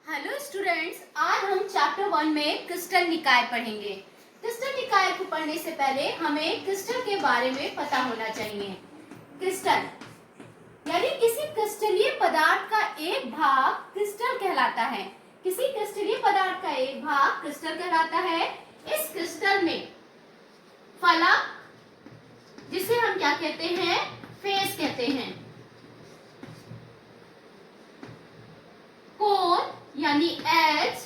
Hello students, आज हम chapter 1 में क्रिस्टल निकाय पढ़ेंगे। क्रिस्टल निकाय को पढ़ने से पहले हमें क्रिस्टल के बारे में पता होना चाहिए। क्रिस्टल यानी किसी क्रिस्टलीय पदार्थ का एक भाग क्रिस्टल कहलाता है। किसी क्रिस्टलीय पदार्थ का एक भाग क्रिस्टल कहलाता है। इस क्रिस्टल में फलक, जिसे हम क्या कहते हैं, फेस कहते हैं, कोर यानी एज,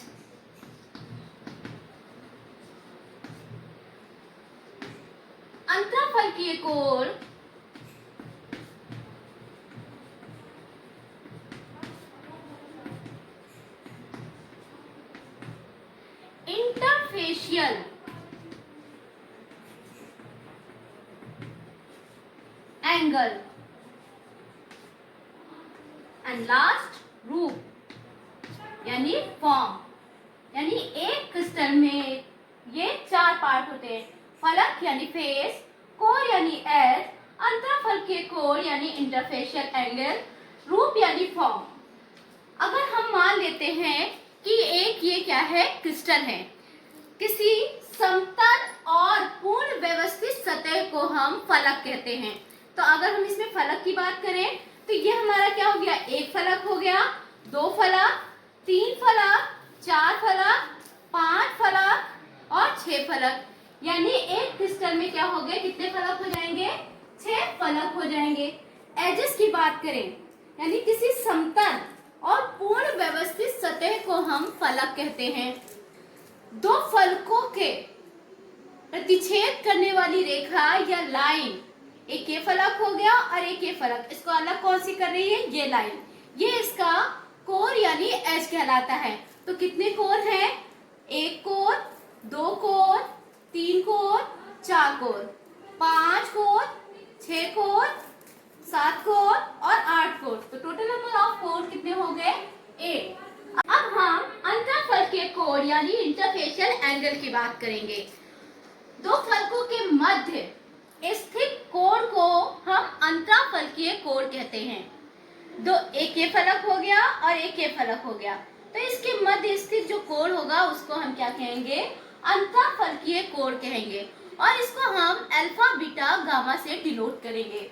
अंतराफलकीय कोर, इंटरफेशियल एंगल एंड लास्ट रूप यानी फॉर्म। यानी एक क्रिस्टल में ये चार पार्ट होते हैं: फलक यानी फेस, कोर यानी एज, अंतराफलकीय कोर यानी इंटरफेशियल एंगल, रूप यानी फॉर्म। अगर हम मान लेते हैं कि एक ये क्या है, क्रिस्टल है, किसी समतल और पूर्ण व्यवस्थित सतह को हम फलक कहते हैं। तो अगर हम इसमें फलक की बात करें तो ये हमारा क्या हो गया, एक फलक हो गया, दो फलक, तीन फलक, चार फलक, पांच फलक और छह फलक। यानी एक क्रिस्टल में क्या हो गए, कितने फलक हो जाएंगे, छह फलक हो जाएंगे। एजेस की बात करें यानी किसी समतल और पूर्ण व्यवस्थित सतह को हम फलक कहते हैं। दो फलकों के प्रतिच्छेद करने वाली रेखा या लाइन, एक ये फलक हो गया और एक ये फलक, इसको अलग कौन सी कर रही है, ये लाइन, ये इसका कोर यानी एज कहलाता है। तो कितने कोर हैं, एक कोर, दो कोर, तीन कोर, चार कोर, पांच कोर, छह कोर, सात कोर और आठ कोर। तो टोटल नंबर ऑफ कोर कितने हो गए, 8। अब हम अंतराफलकीय कोर यानी इंटरफेशियल एंगल की बात करेंगे। दो फलकों के मध्य स्थित कोण को हम अंतराफलकीय कोण कहते हैं। दो, एक ये फलक हो गया और एक ये फलक हो गया, तो इसके मध्य स्थित जो कोण होगा उसको हम क्या कहेंगे, अंतराफलकीय कोण कहेंगे, और इसको हम अल्फा, बीटा, गामा से डिनोट करेंगे।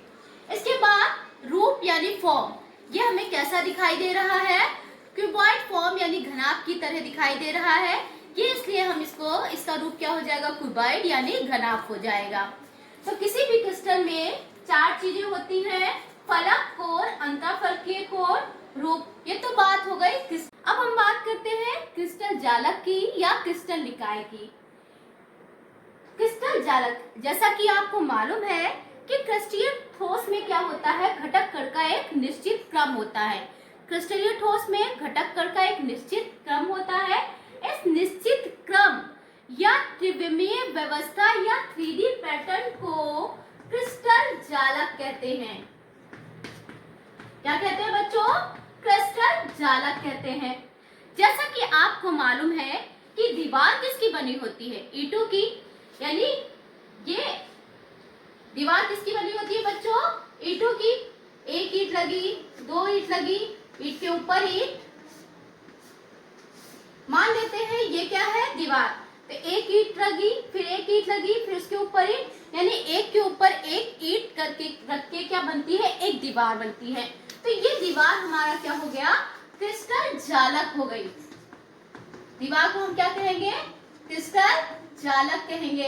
इसके बाद रूप यानी फॉर्म, ये हमें कैसा दिखाई दे रहा है, क्यूबॉइड फॉर्म यानी घनाभ की तरह दिखाई दे रहा है। ये इसलिए हम इसका रूप क्या हो जाएगा, क्यूबॉइड यानी घनाभ हो जाएगा। तो किसी भी क्रिस्टल में चार चीजें होती हैं, फलक, कोर, अंतराफलकीय कोर, रूप। ये तो बात हो गई। अब हम बात करते हैं क्रिस्टल जालक की या क्रिस्टल निकाय की। क्रिस्टल जालक, जैसा कि आपको मालूम है कि क्रिस्टलीय ठोस में क्या होता है, घटक कण का एक निश्चित क्रम होता है। क्रिस्टलीय ठोस में घटक कण का एक निश्चित क्रम होता है। इस निश्चित क्रम या त्रिविमीय व्यवस्था या 3D पैटर्न को क्रिस्टल जालक कहते हैं। क्या कहते हैं बच्चों, क्रिस्टल जालक कहते हैं। जैसा कि आपको मालूम है कि दीवार किसकी बनी होती है, ईंटों की। यानी ये दीवार किसकी बनी होती है बच्चों, ईंटों की। एक ईंट लगी, दो ईंट लगी, ईंट के ऊपर ईंट, मान लेते हैं ये क्या है, दीवार। तो एक ईंट लगी, फिर एक ईंट लगी, फिर उसके ऊपर ईंट, यानी एक के ऊपर एक ईंट करके रख के क्या बनती है, एक दीवार बनती है। तो ये दीवार हमारा क्या हो गया, क्रिस्टल जालक हो गई। दीवार को हम क्या कहेंगे, क्रिस्टल जालक कहेंगे।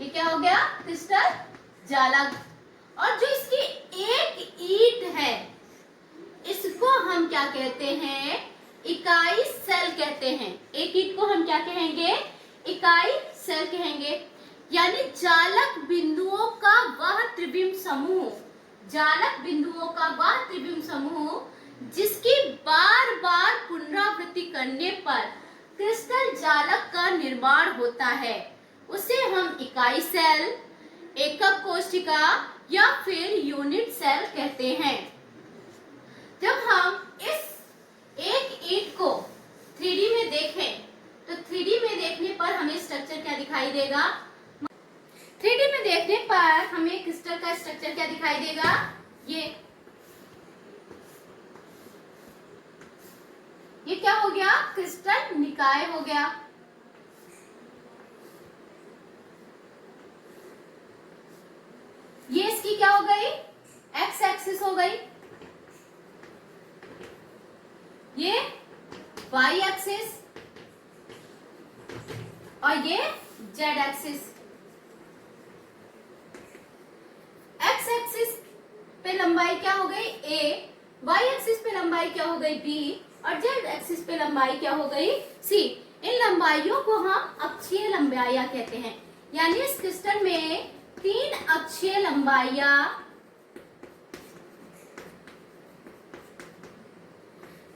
ये क्या हो गया, क्रिस्टल जालक। और जो इसकी एक ईंट है इसको हम क्या कहते हैं, इकाई सेल कहते हैं। एक ईंट को हम क्या कहेंगे, इकाई सेल कहेंगे। यानी जालक बिंदुओं का वह त्रिविम समूह, जालक बिंदुओं का वह त्रिविम समूह जिसकी बार बार पुनरावृत्ति करने पर क्रिस्टल जालक का निर्माण होता है, उसे हम इकाई सेल, एकक कोशिका या फिर यूनिट सेल कहते हैं। जब हम इस एक ईंट को 3D में देखें तो 3D में देखने पर हमें स्ट्रक्चर क्या दिखाई देगा, 3D में देखने पर हमें क्रिस्टल का स्ट्रक्चर क्या दिखाई देगा, ये ये क्या हो गया? क्रिस्टल निकाय हो गया। ये इसकी क्या हो गई? एक्स एक्सिस हो गई। ये वाई एक्सिस और ये जेड एक्सिस। एक्स एक्सिस पे लंबाई क्या हो गई? ए। वाई एक्सिस पे लंबाई क्या हो गई? बी। और जेड एक्सिस पे लंबाई क्या हो गई? सी। इन लंबाइयों को हम अक्षीय लंबाइयां कहते हैं। यानी इस क्रिस्टल में 3 अक्षीय लंबाइयां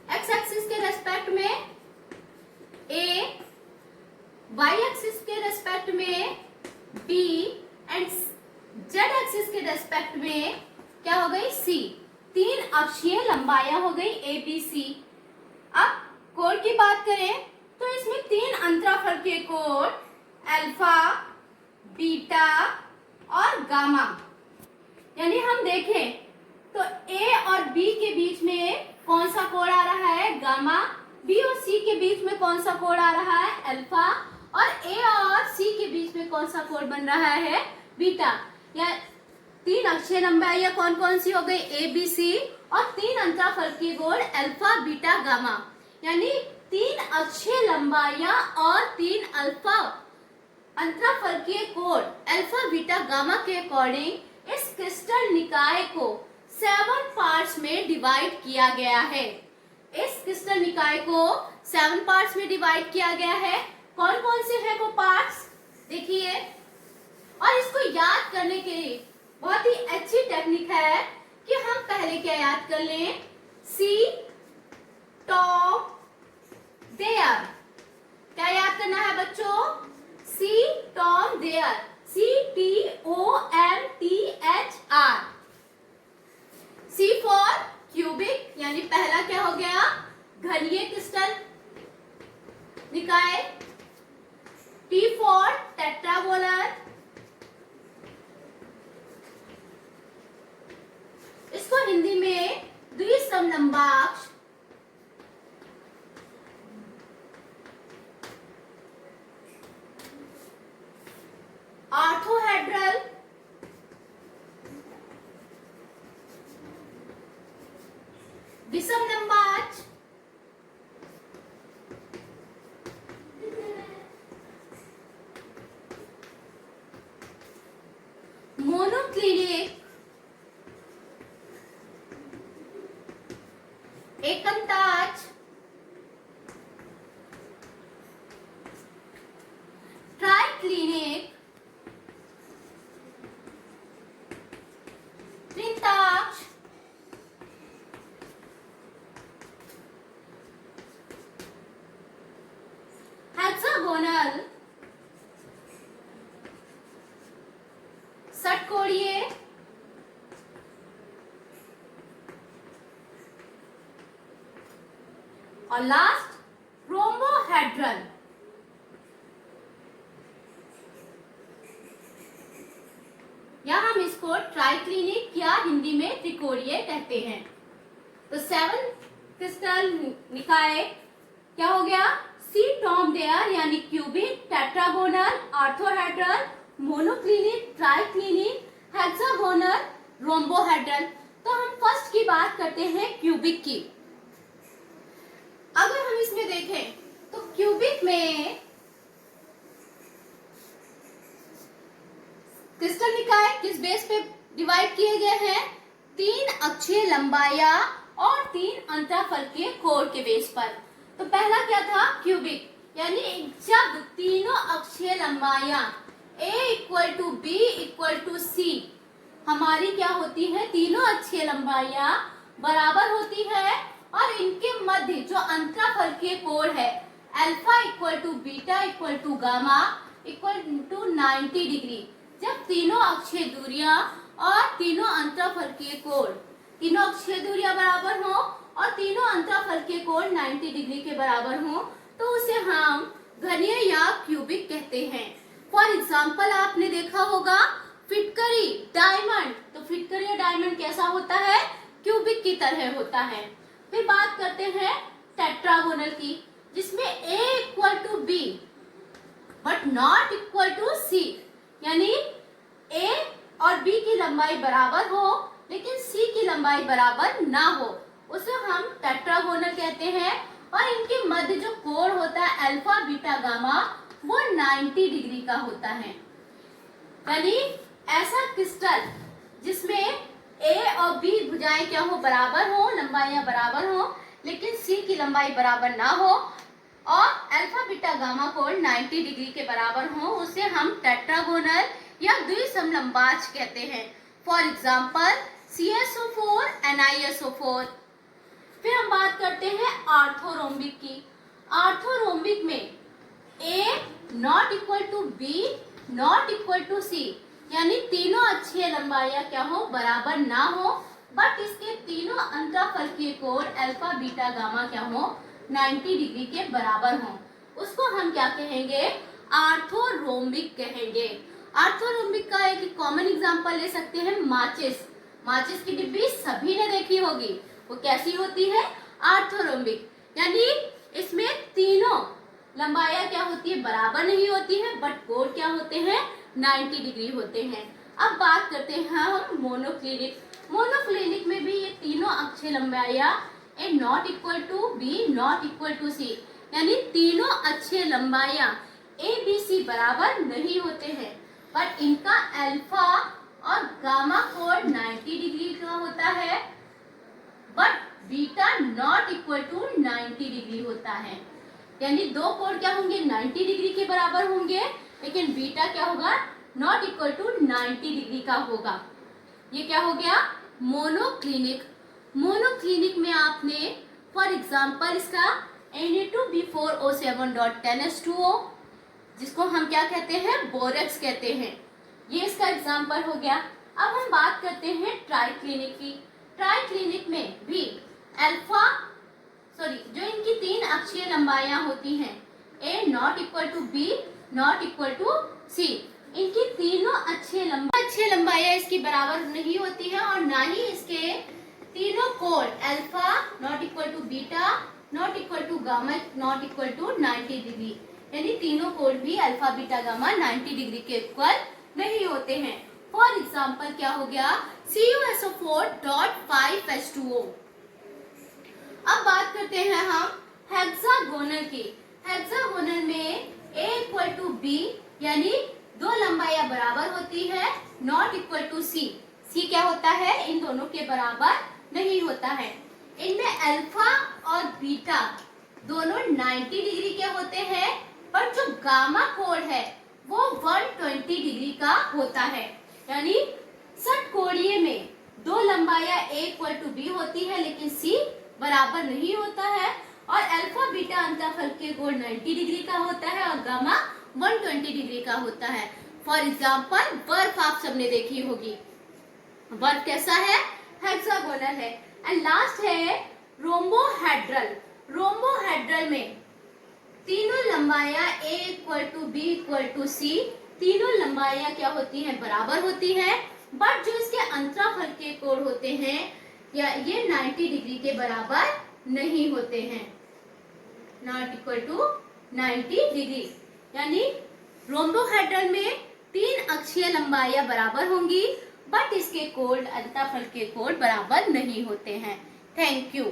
एक्स एक्सिस के रेस्पेक्ट में ए, वाई एक्सिस के रेस्पेक्ट में बी एंड जेड एक्सिस के रेस्पेक्ट में क्या हो गई? सी। 3 अक्षीय लंबाइयां हो गई ए बी सी। अब कोण की बात करें तो इसमें 3 अंतराफलकीय कोण अल्फा, बीटा और गामा। यानी हम देखें तो ए और बी के बीच में कौन सा कोण आ रहा है? गामा। बी और सी के बीच में कौन सा कोण आ रहा है? अल्फा। और ए और सी के बीच में कौन सा कोण बन रहा है? बीटा। या 3 अक्षीय लंबाइयां कौन कौन सी हो गई? A B C. और 3 अंतराफलकीय कोण अल्फा, बीटा, गामा। यानी 3 अक्षीय लंबाइयां और 3 अल्फा अंतराफलकीय कोण अल्फा, बीटा, गामा के अकॉर्डिंग इस क्रिस्टल निकाय को 7 पार्ट्स में डिवाइड किया गया है। इस क्रिस्टल निकाय को 7 पार्ट्स में डिवाइड किया गया है। कौन कौन से हैं वो पार्ट्स? देखिए, और इसको याद करने के लिए बहुत ही अच्छी टेक्निक है कि हम पहले क्या याद कर लें? C, Tom, there. क्या याद करना है बच्चों? C, Tom, there. CTOMTHR। C for cubic, यानी पहला क्या हो गया? घनीय क्रिस्टल निकाय। T for tetragonal. इसको हिंदी में द्विसमलंबाक्ष। ऑर्थोहेड्रल। विषमलंबाक्ष। मोनोक्लिनिक। एकमताज। ट्राइक्लिनिक। त्रिताक्ष। हेक्सागोनल। षटकोणीय। और लास्ट रोम्बोहेड्रल। या हम इसको ट्राइक्लिनिक या हिंदी में त्रिकोणीय कहते हैं। तो 7 क्रिस्टल निकाय क्या हो गया? सी, टॉम, देयर यानी cubic, tetragonal, orthohedral, monoclinic, triclinic, hexagonal, rhombohedral. तो हम फर्स्ट की बात करते हैं क्यूबिक की। अगर हम इसमें देखें तो क्यूबिक में क्रिस्टल निकाय किस बेस पे डिवाइड किए गए हैं? 3 अक्षीय लंबाइयां और 3 अंतराफलकीय कोण के बेस पर। तो पहला क्या था? क्यूबिक। यानी जब तीनों अक्षीय लंबाइयां A = B = C हमारी क्या होती है? तीनों अक्षीय लंबाइयां बराबर होती है और इनके मध्य जो अंतराफलकीय कोण है अल्फा = बीटा = गामा = 90 डिग्री। जब तीनों अक्षीय दूरियां और तीनों अंतराफलकीय कोण, तीनों अक्षीय दूरियां बराबर हो और तीनों अंतराफलकीय कोण 90 डिग्री के बराबर हो तो उसे हम घनीय या क्यूबिक कहते हैं। फॉर एग्जाम्पल आपने देखा होगा फिटकरी, डायमंड। तो फिटकरी और डायमंड कैसा होता है? क्यूबिक की तरह होता है। फिर बात करते हैं टेट्रा टेट्रागोनल की, जिसमें A equal to B but not equal to C, यानी A और B की लंबाई बराबर हो लेकिन C की लंबाई बराबर ना हो, उसे हम टेट्रागोनल कहते हैं। और इनके मध्य जो कोण होता है अल्फा बीटा गामा, वो 90 डिग्री का होता है। यानी ऐसा क्रिस्टल जिसमें A और B भुजाएं क्या हो, बराबर हो, लंबाइयां बराबर हो, लेकिन C की लंबाई बराबर ना हो और अल्फा बीटा गामा कोण 90 डिग्री के बराबर हो, उसे हम टेट्रागोनल या द्विसमलंबाज कहते हैं। For example CSO4 NiSO4। फिर हम बात करते हैं ऑर्थोरोम्बिक की। ऑर्थोरोम्बिक में A not equal to B not equal to C, यानी तीनों अक्षीय लंबाइयां क्या हो, बराबर ना हो, बट इसके तीनों अंतःफलकीय कोण अल्फा बीटा गामा क्या हो, 90 डिग्री के बराबर हो, उसको हम क्या कहेंगे, ऑर्थोरोम्बिक कहेंगे। ऑर्थोरोम्बिक का एक कॉमन एग्जांपल ले सकते हैं माचिस। माचिस की डिब्बी सभी ने देखी होगी, वो कैसी होती है, ऑर्थोरोम्बिक, यानी इसमें तीनों लंबाइयां क्या होती है, बराबर नहीं होती है, बट कोण क्या होते हैं, 90 डिग्री होते हैं। अब बात करते हैं हम मोनोक्लिनिक। मोनोक्लिनिक में भी ये तीनों अक्षीय लंबाइयां A not equal to B not equal to C, यानी तीनों अक्षीय लंबाइयां A B C बराबर नहीं होते हैं, पर इनका अल्फा और गामा कोण 90 डिग्री का होता है, but beta not equal to 90 degree होता है। यानी दो कोण क्या होंगे, 90 डिग्री के बराबर होंगे, लेकिन बीटा क्या होगा, नॉट इक्वल टू 90 डिग्री का होगा। ये क्या हो गया, मोनोक्लिनिक। मोनोक्लिनिक में आपने फॉर एग्जांपल इसका Na2B4O7.10H2O, जिसको हम क्या कहते हैं, बोरेक्स कहते हैं, ये इसका एग्जांपल हो गया। अब हम बात करते हैं ट्राइक्लिनिक की। ट्राइक्लिनिक में भी जो इनकी तीन अक्षीय लंबाइयां होती हैं A not equal to B not equal to C, इनकी तीनों अक्षीय लंबाइयां इसकी बराबर नहीं होती है, और ना ही इसके तीनों कोण alpha not equal to beta not equal to gamma not equal to 90 degree, यानी तीनों कोण भी अल्फा बीटा गामा 90 डिग्री के इक्वल नहीं होते हैं। फॉर एग्जाम्पल क्या हो गया, CuSO4.5H2O। अब बात करते हैं हम हेक्सागोनल की। हेक्सागोनल में A इक्वल टू B, यानी दो लंबाइयां बराबर होती है, not equal to C। C क्या होता है, इन दोनों के बराबर नहीं होता है। इनमें अल्फा और बीटा दोनों 90 डिग्री के होते हैं, पर जो गामा कोण है वो 120 डिग्री का होता है। यानी षटकोणीय में दो लंबाइयां A इक्वल टू B होती है, लेकिन C बराबर नहीं होता है, और अल्फा बीटा अंतःफलकीय कोण 90 डिग्री का होता है और गामा 120 डिग्री का होता है। फॉर एग्जाम्पल बर्फ आप सबने देखी होगी, बर्फ कैसा है, हेक्सागोनल है। एंड लास्ट है रोम्बोहेड्रल। रोम्बोहेड्रल में तीनों लंबाइयां A equal to B equal to C, तीनों लंबाइयां क्या होती हैं, बराबर होती हैं, बट जो इसके अंतराफलकीय कोण होते हैं या ये 90 डिग्री के बराबर नहीं होते हैं, नॉट इक्वल टू 90 डिग्री। यानी रोम्बोहेड्रल में तीन अक्षीय लंबाइयां बराबर होंगी, बट इसके कोण अंतःफलकीय कोण बराबर नहीं होते हैं। Thank you.